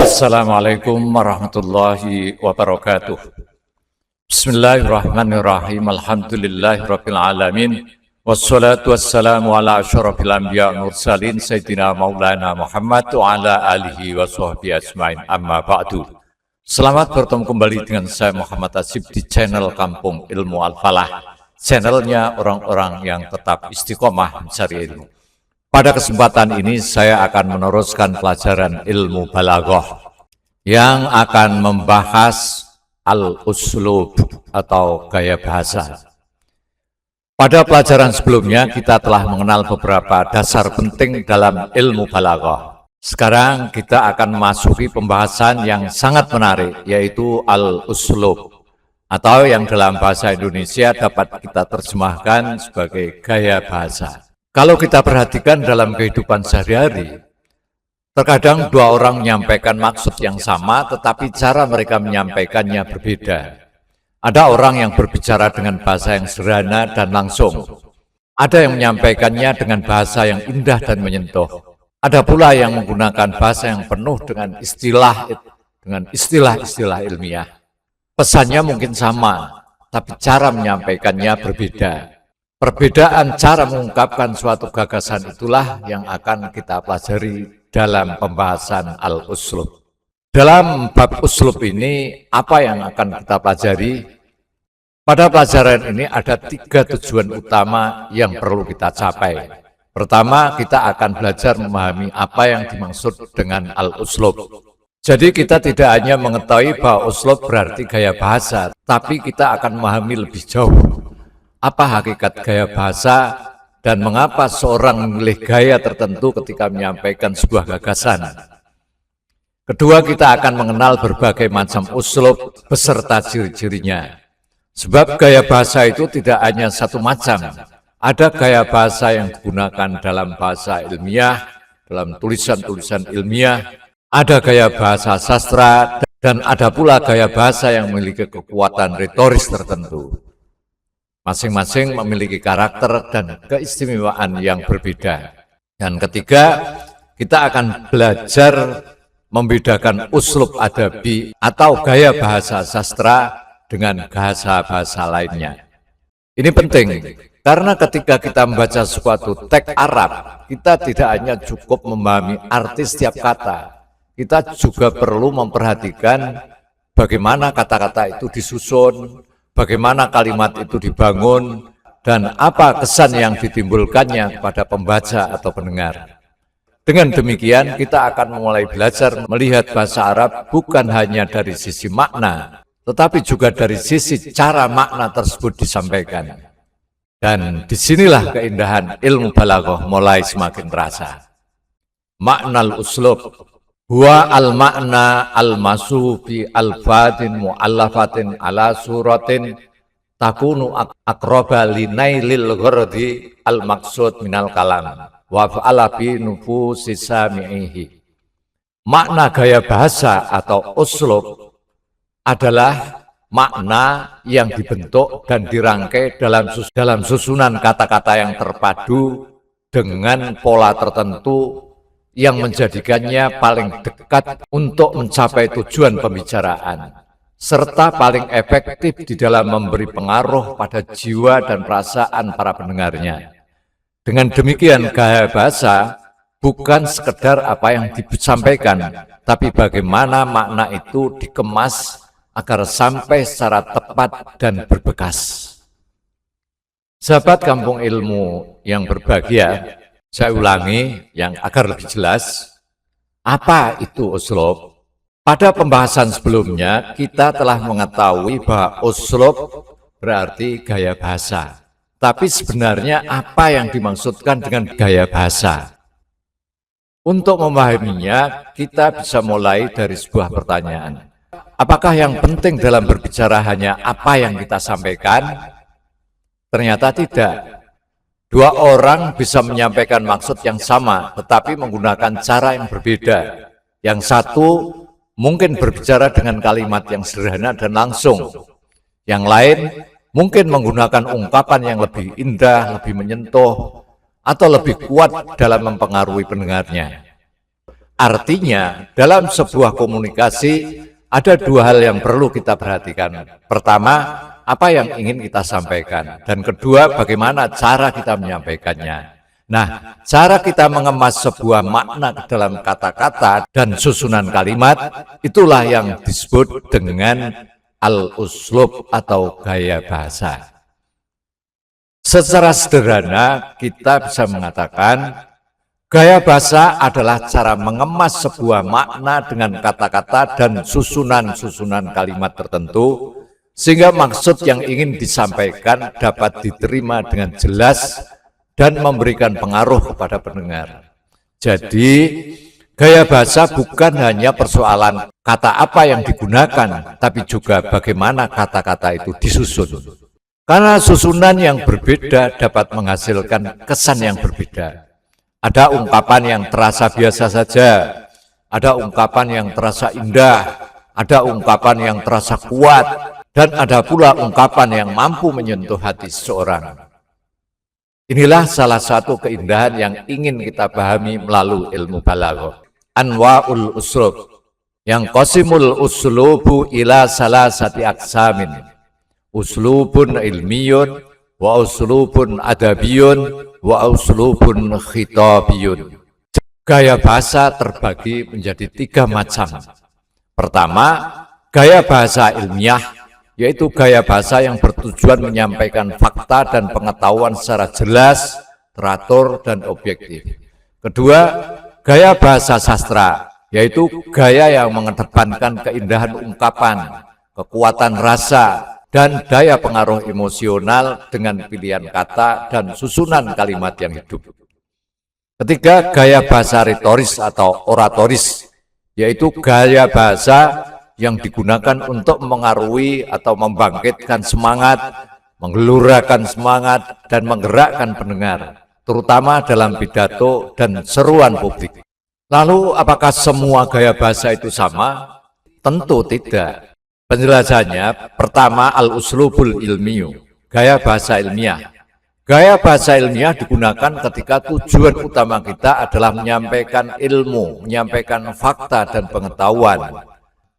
Assalamualaikum warahmatullahi wabarakatuh. Bismillahirrahmanirrahim. Alhamdulillahirabbil alamin. Wassalatu wassalamu ala asyrafil anbiya wal mursalin sayyidina maulana Muhammad wa ala alihi wa sahbihi ajmain. Amma ba'du. Selamat bertemu kembali dengan saya Muhammad Asib di channel Kampung Ilmu Al-Falah. Channelnya orang-orang yang tetap istiqomah mencari ilmu. Pada kesempatan ini saya akan meneruskan pelajaran ilmu balaghah yang akan membahas al-uslub atau gaya bahasa. Pada pelajaran sebelumnya kita telah mengenal beberapa dasar penting dalam ilmu balaghah. Sekarang kita akan memasuki pembahasan yang sangat menarik, yaitu al-uslub atau yang dalam bahasa Indonesia dapat kita terjemahkan sebagai gaya bahasa. Kalau kita perhatikan dalam kehidupan sehari-hari, terkadang dua orang menyampaikan maksud yang sama, tetapi cara mereka menyampaikannya berbeda. Ada orang yang berbicara dengan bahasa yang sederhana dan langsung. Ada yang menyampaikannya dengan bahasa yang indah dan menyentuh. Ada pula yang menggunakan bahasa yang penuh dengan istilah-istilah ilmiah. Pesannya mungkin sama, tapi cara menyampaikannya berbeda. Perbedaan cara mengungkapkan suatu gagasan itulah yang akan kita pelajari dalam pembahasan al-uslub. Dalam bab uslub ini, apa yang akan kita pelajari? Pada pelajaran ini ada 3 tujuan utama yang perlu kita capai. Pertama, kita akan belajar memahami apa yang dimaksud dengan al-uslub. Jadi kita tidak hanya mengetahui bahwa uslub berarti gaya bahasa, tapi kita akan memahami lebih jauh apa hakikat gaya bahasa dan mengapa seorang memilih gaya tertentu ketika menyampaikan sebuah gagasan. Kedua, kita akan mengenal berbagai macam uslub beserta ciri-cirinya. Sebab gaya bahasa itu tidak hanya satu macam. Ada gaya bahasa yang digunakan dalam bahasa ilmiah, dalam tulisan-tulisan ilmiah, ada gaya bahasa sastra, dan ada pula gaya bahasa yang memiliki kekuatan retoris tertentu. Masing-masing memiliki karakter dan keistimewaan yang berbeda. Dan ketiga, kita akan belajar membedakan uslub adabi atau gaya bahasa sastra dengan bahasa-bahasa lainnya. Ini penting, karena ketika kita membaca suatu teks Arab, kita tidak hanya cukup memahami arti setiap kata, kita juga perlu memperhatikan bagaimana kata-kata itu disusun, bagaimana kalimat itu dibangun, dan apa kesan yang ditimbulkannya kepada pembaca atau pendengar. Dengan demikian, kita akan mulai belajar melihat bahasa Arab bukan hanya dari sisi makna, tetapi juga dari sisi cara makna tersebut disampaikan. Dan disinilah keindahan ilmu balaghah mulai semakin terasa. Makna uslub huwa al-makna al-masu fi al-fadin mu'allafatin ala suratin takunu aqraba linailil ghardi al-maksud minal kalam wa fa'ala bi nufusi sami'ihi. Makna gaya bahasa atau uslub adalah makna yang dibentuk dan dirangkai dalam susunan kata-kata yang terpadu dengan pola tertentu yang menjadikannya paling dekat untuk mencapai tujuan pembicaraan, serta paling efektif di dalam memberi pengaruh pada jiwa dan perasaan para pendengarnya. Dengan demikian, gaya bahasa bukan sekedar apa yang disampaikan, tapi bagaimana makna itu dikemas agar sampai secara tepat dan berbekas. Sahabat Kampung Ilmu yang berbahagia, saya ulangi yang agar lebih jelas, apa itu uslub? Pada pembahasan sebelumnya, kita telah mengetahui bahwa uslub berarti gaya bahasa. Tapi sebenarnya apa yang dimaksudkan dengan gaya bahasa? Untuk memahaminya, kita bisa mulai dari sebuah pertanyaan. Apakah yang penting dalam berbicara hanya apa yang kita sampaikan? Ternyata tidak. Dua orang bisa menyampaikan maksud yang sama, tetapi menggunakan cara yang berbeda. Yang satu mungkin berbicara dengan kalimat yang sederhana dan langsung. Yang lain mungkin menggunakan ungkapan yang lebih indah, lebih menyentuh, atau lebih kuat dalam mempengaruhi pendengarnya. Artinya, dalam sebuah komunikasi ada dua hal yang perlu kita perhatikan. Pertama, apa yang ingin kita sampaikan, dan kedua, bagaimana cara kita menyampaikannya. Nah, cara kita mengemas sebuah makna ke dalam kata-kata dan susunan kalimat, itulah yang disebut dengan al-uslub atau gaya bahasa. Secara sederhana, kita bisa mengatakan gaya bahasa adalah cara mengemas sebuah makna dengan kata-kata dan susunan-susunan kalimat tertentu, sehingga maksud yang ingin disampaikan dapat diterima dengan jelas dan memberikan pengaruh kepada pendengar. Jadi, gaya bahasa bukan hanya persoalan kata apa yang digunakan, tapi juga bagaimana kata-kata itu disusun. Karena susunan yang berbeda dapat menghasilkan kesan yang berbeda. Ada ungkapan yang terasa biasa saja, ada ungkapan yang terasa indah, ada ungkapan yang terasa kuat, dan ada pula ungkapan yang mampu menyentuh hati seseorang. Inilah salah satu keindahan yang ingin kita pahami melalui ilmu balaghah. Anwa'ul uslub, yang qasimul uslubu ila salasati aqsamin. Uslubun ilmiyun, wa uslubun adabiyun, wa uslubun khitabiyun. Gaya bahasa terbagi menjadi 3 macam. Pertama, gaya bahasa ilmiah, yaitu gaya bahasa yang bertujuan menyampaikan fakta dan pengetahuan secara jelas, teratur, dan objektif. Kedua, gaya bahasa sastra, yaitu gaya yang mengedepankan keindahan ungkapan, kekuatan rasa, dan daya pengaruh emosional dengan pilihan kata dan susunan kalimat yang hidup. Ketiga, gaya bahasa retoris atau oratoris, yaitu gaya bahasa yang digunakan untuk mengaruhi atau membangkitkan semangat, menggelurakan semangat, dan menggerakkan pendengar, terutama dalam pidato dan seruan publik. Lalu, apakah semua gaya bahasa itu sama? Tentu tidak. Penjelasannya, pertama, al-uslubul ilmiyu, gaya bahasa ilmiah. Gaya bahasa ilmiah digunakan ketika tujuan utama kita adalah menyampaikan ilmu, menyampaikan fakta dan pengetahuan.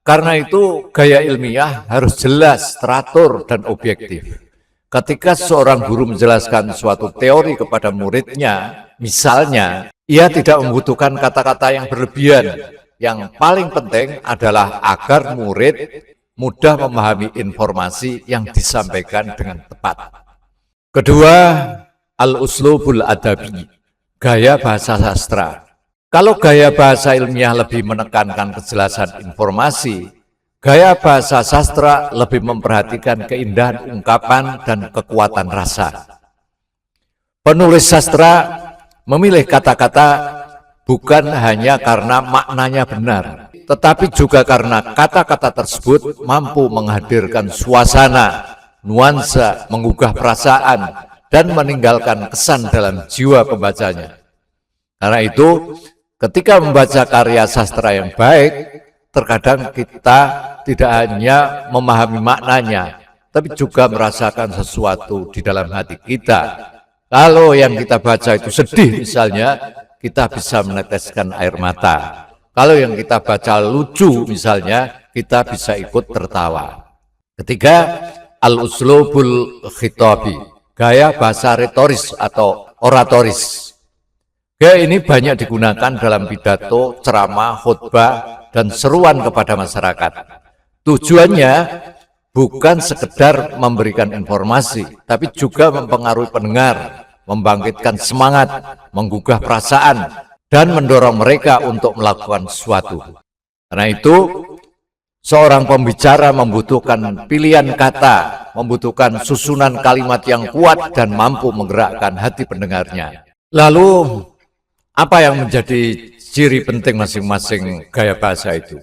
Karena itu, gaya ilmiah harus jelas, teratur, dan objektif. Ketika seorang guru menjelaskan suatu teori kepada muridnya, misalnya, ia tidak membutuhkan kata-kata yang berlebihan. Yang paling penting adalah agar murid mudah memahami informasi yang disampaikan dengan tepat. Kedua, al-uslubul adabi, gaya bahasa sastra. Kalau gaya bahasa ilmiah lebih menekankan kejelasan informasi, gaya bahasa sastra lebih memperhatikan keindahan ungkapan dan kekuatan rasa. Penulis sastra memilih kata-kata bukan hanya karena maknanya benar, tetapi juga karena kata-kata tersebut mampu menghadirkan suasana, nuansa, menggugah perasaan, dan meninggalkan kesan dalam jiwa pembacanya. Karena itu, ketika membaca karya sastra yang baik, terkadang kita tidak hanya memahami maknanya, tapi juga merasakan sesuatu di dalam hati kita. Kalau yang kita baca itu sedih misalnya, kita bisa meneteskan air mata. Kalau yang kita baca lucu misalnya, kita bisa ikut tertawa. Ketiga, al-uslubul khitabi, gaya bahasa retoris atau oratoris. Gaya ini banyak digunakan dalam pidato, ceramah, khutbah, dan seruan kepada masyarakat. Tujuannya bukan sekedar memberikan informasi, tapi juga mempengaruhi pendengar, membangkitkan semangat, menggugah perasaan, dan mendorong mereka untuk melakukan sesuatu. Karena itu, seorang pembicara membutuhkan pilihan kata, membutuhkan susunan kalimat yang kuat dan mampu menggerakkan hati pendengarnya. Lalu, apa yang menjadi ciri penting masing-masing gaya bahasa itu?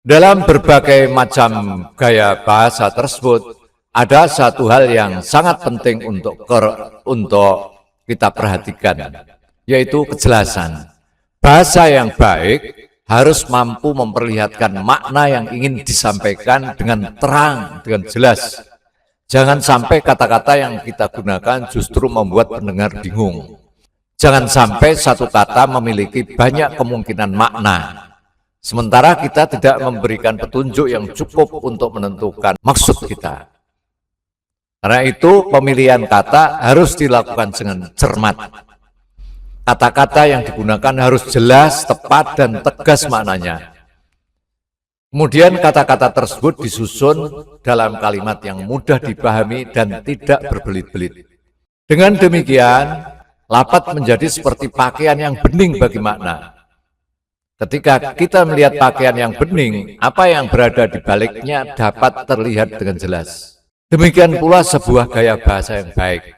Dalam berbagai macam gaya bahasa tersebut, ada satu hal yang sangat penting untuk kita perhatikan, yaitu kejelasan. Bahasa yang baik harus mampu memperlihatkan makna yang ingin disampaikan dengan terang, dengan jelas. Jangan sampai kata-kata yang kita gunakan justru membuat pendengar bingung. Jangan sampai satu kata memiliki banyak kemungkinan makna, sementara kita tidak memberikan petunjuk yang cukup untuk menentukan maksud kita. Karena itu, pemilihan kata harus dilakukan dengan cermat. Kata-kata yang digunakan harus jelas, tepat, dan tegas maknanya. Kemudian kata-kata tersebut disusun dalam kalimat yang mudah dipahami dan tidak berbelit-belit. Dengan demikian, lafaz menjadi seperti pakaian yang bening bagi makna. Ketika kita melihat pakaian yang bening, apa yang berada di baliknya dapat terlihat dengan jelas. Demikian pula sebuah gaya bahasa yang baik.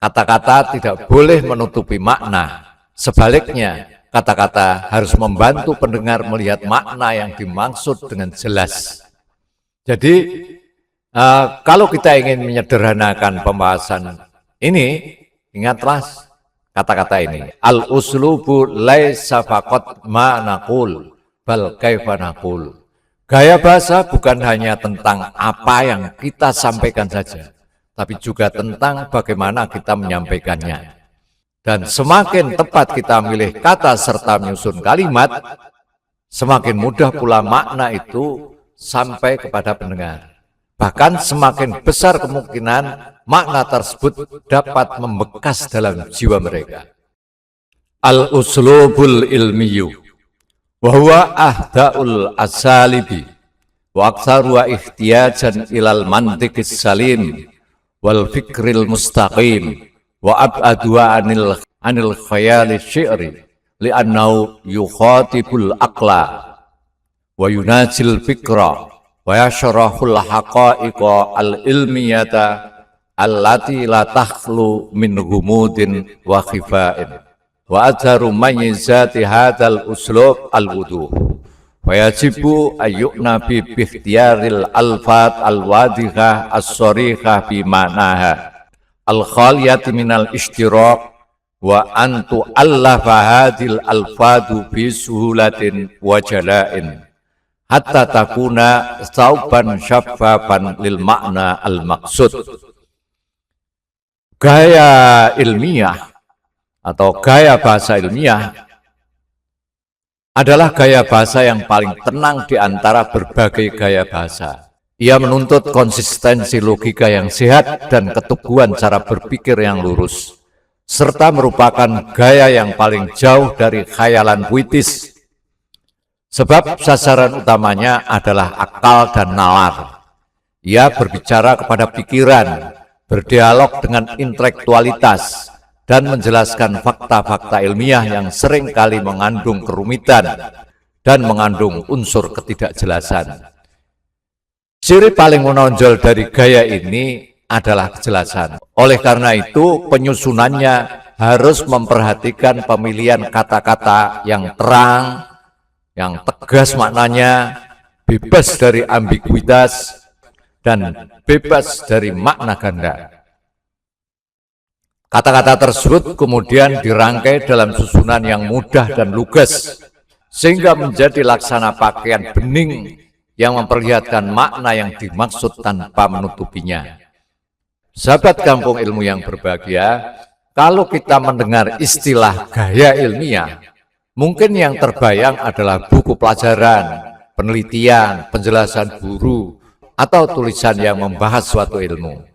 Kata-kata tidak boleh menutupi makna. Sebaliknya, kata-kata harus membantu pendengar melihat makna yang dimaksud dengan jelas. Jadi, kalau kita ingin menyederhanakan pembahasan ini, ingatlah kata-kata ini. Al-uslubu laisa faqat ma naqul, bal kaifa naqul. Gaya bahasa bukan hanya tentang apa yang kita sampaikan saja, tapi juga tentang bagaimana kita menyampaikannya. Dan semakin tepat kita memilih kata serta menyusun kalimat, semakin mudah pula makna itu sampai kepada pendengar. Bahkan semakin besar kemungkinan makna tersebut dapat membekas dalam jiwa mereka. Al-uslubul ilmiyu wa huwa ahda'ul asalibi wa aktsaruha ihtiyajan ilal mantiqis salim wal fikril mustaqim wa ab'adwa anil khayali syi'ri li'annahu yukhatibul aqla wa yunajil fikra wa yashrahul haqa'iqa al-ilmiyata allati la takhlu min ghumudin wa khifa'in wa adharu mayyizati hadzal uslub al-wuduh wa yajibu ayyukna bi ikhtiyaril alfat al-wadihah as-sarihah bi ma'naha al-khaliyati minal ishtiraq wa antu allafa hadil alfadu bi suhulatin wa jala'in hatta takuna sauban syafafan lil makna al-maksud. Gaya ilmiah atau gaya bahasa ilmiah adalah gaya bahasa yang paling tenang di antara berbagai gaya bahasa. Ia menuntut konsistensi logika yang sehat dan keteguhan cara berpikir yang lurus, serta merupakan gaya yang paling jauh dari khayalan puitis. Sebab sasaran utamanya adalah akal dan nalar. Ia berbicara kepada pikiran, berdialog dengan intelektualitas, dan menjelaskan fakta-fakta ilmiah yang seringkali mengandung kerumitan dan mengandung unsur ketidakjelasan. Ciri paling menonjol dari gaya ini adalah kejelasan. Oleh karena itu, penyusunannya harus memperhatikan pemilihan kata-kata yang terang, yang tegas maknanya, bebas dari ambiguitas, dan bebas dari makna ganda. Kata-kata tersebut kemudian dirangkai dalam susunan yang mudah dan lugas, sehingga menjadi laksana pakaian bening yang memperlihatkan makna yang dimaksud tanpa menutupinya. Sahabat kampung ilmu yang berbahagia, kalau kita mendengar istilah gaya ilmiah, mungkin yang terbayang adalah buku pelajaran, penelitian, penjelasan guru, atau tulisan yang membahas suatu ilmu.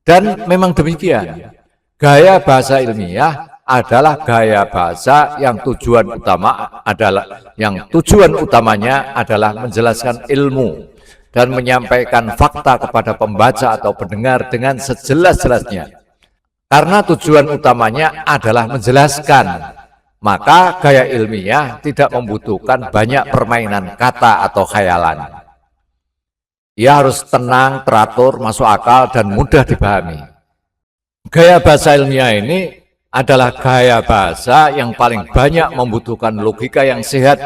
Dan memang demikian, gaya bahasa ilmiah adalah gaya bahasa yang tujuan utamanya adalah menjelaskan ilmu dan menyampaikan fakta kepada pembaca atau pendengar dengan sejelas-jelasnya. Karena tujuan utamanya adalah menjelaskan, maka gaya ilmiah tidak membutuhkan banyak permainan kata atau khayalan. Ia harus tenang, teratur, masuk akal, dan mudah dipahami. Gaya bahasa ilmiah ini adalah gaya bahasa yang paling banyak membutuhkan logika yang sehat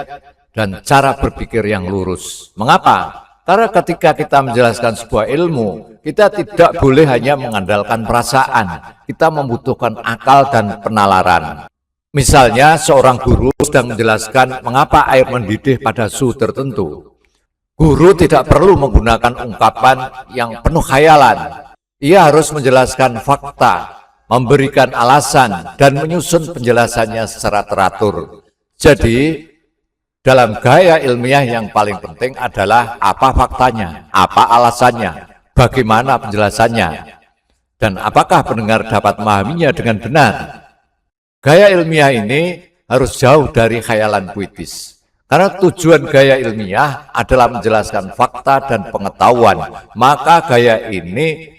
dan cara berpikir yang lurus. Mengapa? Karena ketika kita menjelaskan sebuah ilmu, kita tidak boleh hanya mengandalkan perasaan. Kita membutuhkan akal dan penalaran. Misalnya, seorang guru sedang menjelaskan mengapa air mendidih pada suhu tertentu. Guru tidak perlu menggunakan ungkapan yang penuh khayalan. Ia harus menjelaskan fakta memberikan alasan, dan menyusun penjelasannya secara teratur. Jadi, dalam gaya ilmiah yang paling penting adalah apa faktanya, apa alasannya, bagaimana penjelasannya, dan apakah pendengar dapat memahaminya dengan benar. Gaya ilmiah ini harus jauh dari khayalan puitis. Karena tujuan gaya ilmiah adalah menjelaskan fakta dan pengetahuan, maka gaya ini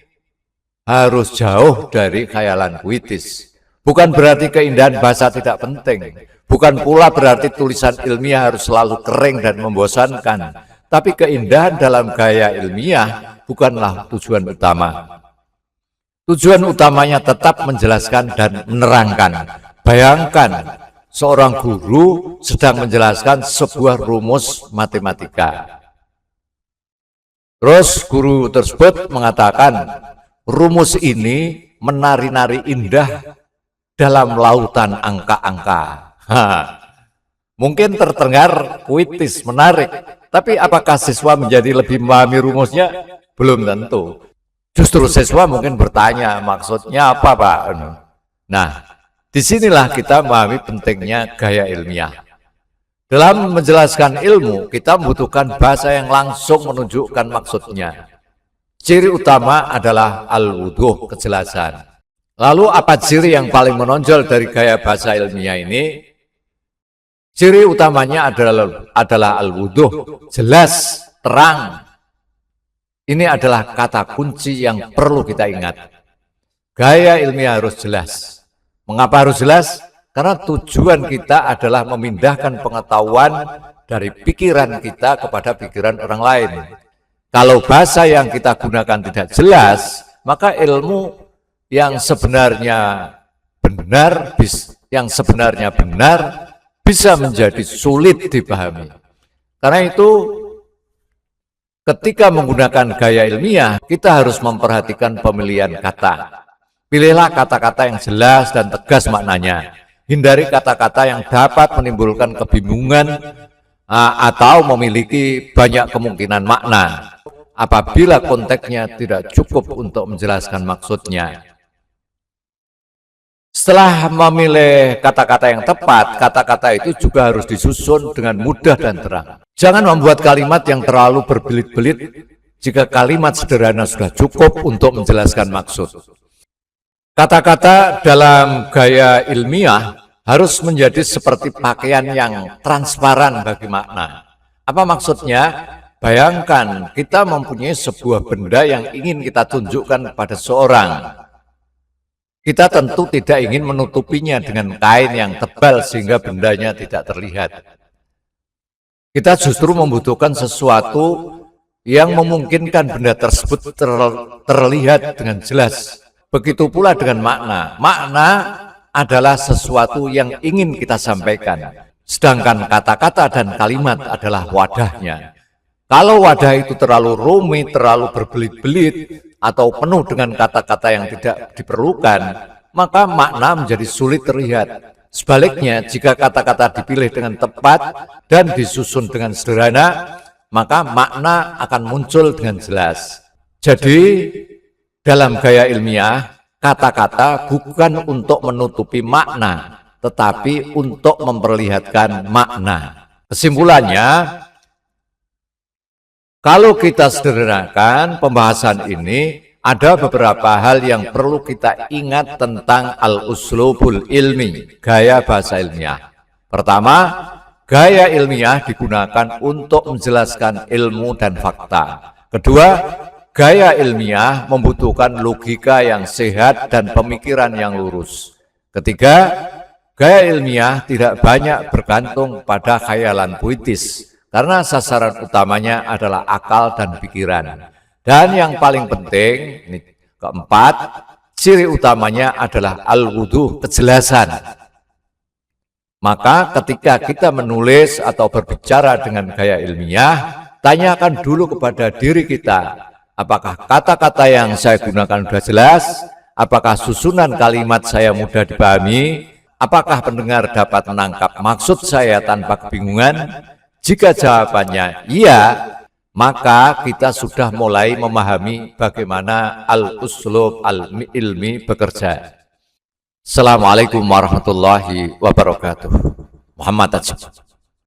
harus jauh dari khayalan puitis. Bukan berarti keindahan bahasa tidak penting. Bukan pula berarti tulisan ilmiah harus selalu kering dan membosankan. Tapi keindahan dalam gaya ilmiah bukanlah tujuan utama. Tujuan utamanya tetap menjelaskan dan menerangkan. Bayangkan, seorang guru sedang menjelaskan sebuah rumus matematika. Terus guru tersebut mengatakan, rumus ini menari-nari indah dalam lautan angka-angka. Mungkin terdengar puitis, menarik, tapi apakah siswa menjadi lebih memahami rumusnya? Belum tentu. Justru siswa mungkin bertanya, maksudnya apa, Pak? Nah, disinilah kita memahami pentingnya gaya ilmiah. Dalam menjelaskan ilmu, kita membutuhkan bahasa yang langsung menunjukkan maksudnya. Ciri utama adalah al-wuduh, kejelasan. Lalu apa ciri yang paling menonjol dari gaya bahasa ilmiah ini? Ciri utamanya adalah al-wuduh, jelas, terang. Ini adalah kata kunci yang perlu kita ingat. Gaya ilmiah harus jelas. Mengapa harus jelas? Karena tujuan kita adalah memindahkan pengetahuan dari pikiran kita kepada pikiran orang lain. Kalau bahasa yang kita gunakan tidak jelas, maka ilmu yang sebenarnya benar bisa menjadi sulit dipahami. Karena itu, ketika menggunakan gaya ilmiah, kita harus memperhatikan pemilihan kata. Pilihlah kata-kata yang jelas dan tegas maknanya. Hindari kata-kata yang dapat menimbulkan kebingungan atau memiliki banyak kemungkinan makna apabila konteksnya tidak cukup untuk menjelaskan maksudnya. Setelah memilih kata-kata yang tepat, kata-kata itu juga harus disusun dengan mudah dan terang. Jangan membuat kalimat yang terlalu berbelit-belit jika kalimat sederhana sudah cukup untuk menjelaskan maksud. Kata-kata dalam gaya ilmiah harus menjadi seperti pakaian yang transparan bagi makna. Apa maksudnya? Bayangkan kita mempunyai sebuah benda yang ingin kita tunjukkan kepada seorang. Kita tentu tidak ingin menutupinya dengan kain yang tebal sehingga bendanya tidak terlihat. Kita justru membutuhkan sesuatu yang memungkinkan benda tersebut terlihat dengan jelas. Begitu pula dengan makna. Makna adalah sesuatu yang ingin kita sampaikan. Sedangkan kata-kata dan kalimat adalah wadahnya. Kalau wadah itu terlalu rumit, terlalu berbelit-belit, atau penuh dengan kata-kata yang tidak diperlukan, maka makna menjadi sulit terlihat. Sebaliknya, jika kata-kata dipilih dengan tepat dan disusun dengan sederhana, maka makna akan muncul dengan jelas. Jadi, dalam gaya ilmiah, kata-kata bukan untuk menutupi makna, tetapi untuk memperlihatkan makna. Kesimpulannya, kalau kita sederhanakan pembahasan ini, ada beberapa hal yang perlu kita ingat tentang al-uslubul ilmi, gaya bahasa ilmiah. Pertama, gaya ilmiah digunakan untuk menjelaskan ilmu dan fakta. Kedua, gaya ilmiah membutuhkan logika yang sehat dan pemikiran yang lurus. Ketiga, gaya ilmiah tidak banyak bergantung pada khayalan puitis, karena sasaran utamanya adalah akal dan pikiran. Dan yang paling penting, ini keempat, ciri utamanya adalah al-wuduh, kejelasan. Maka ketika kita menulis atau berbicara dengan gaya ilmiah, tanyakan dulu kepada diri kita, apakah kata-kata yang saya gunakan sudah jelas? Apakah susunan kalimat saya mudah dipahami? Apakah pendengar dapat menangkap maksud saya tanpa kebingungan? Jika jawabannya iya, maka kita sudah mulai memahami bagaimana al-uslub al-ilmi bekerja. Assalamualaikum warahmatullahi wabarakatuh. Muhammad Ajib.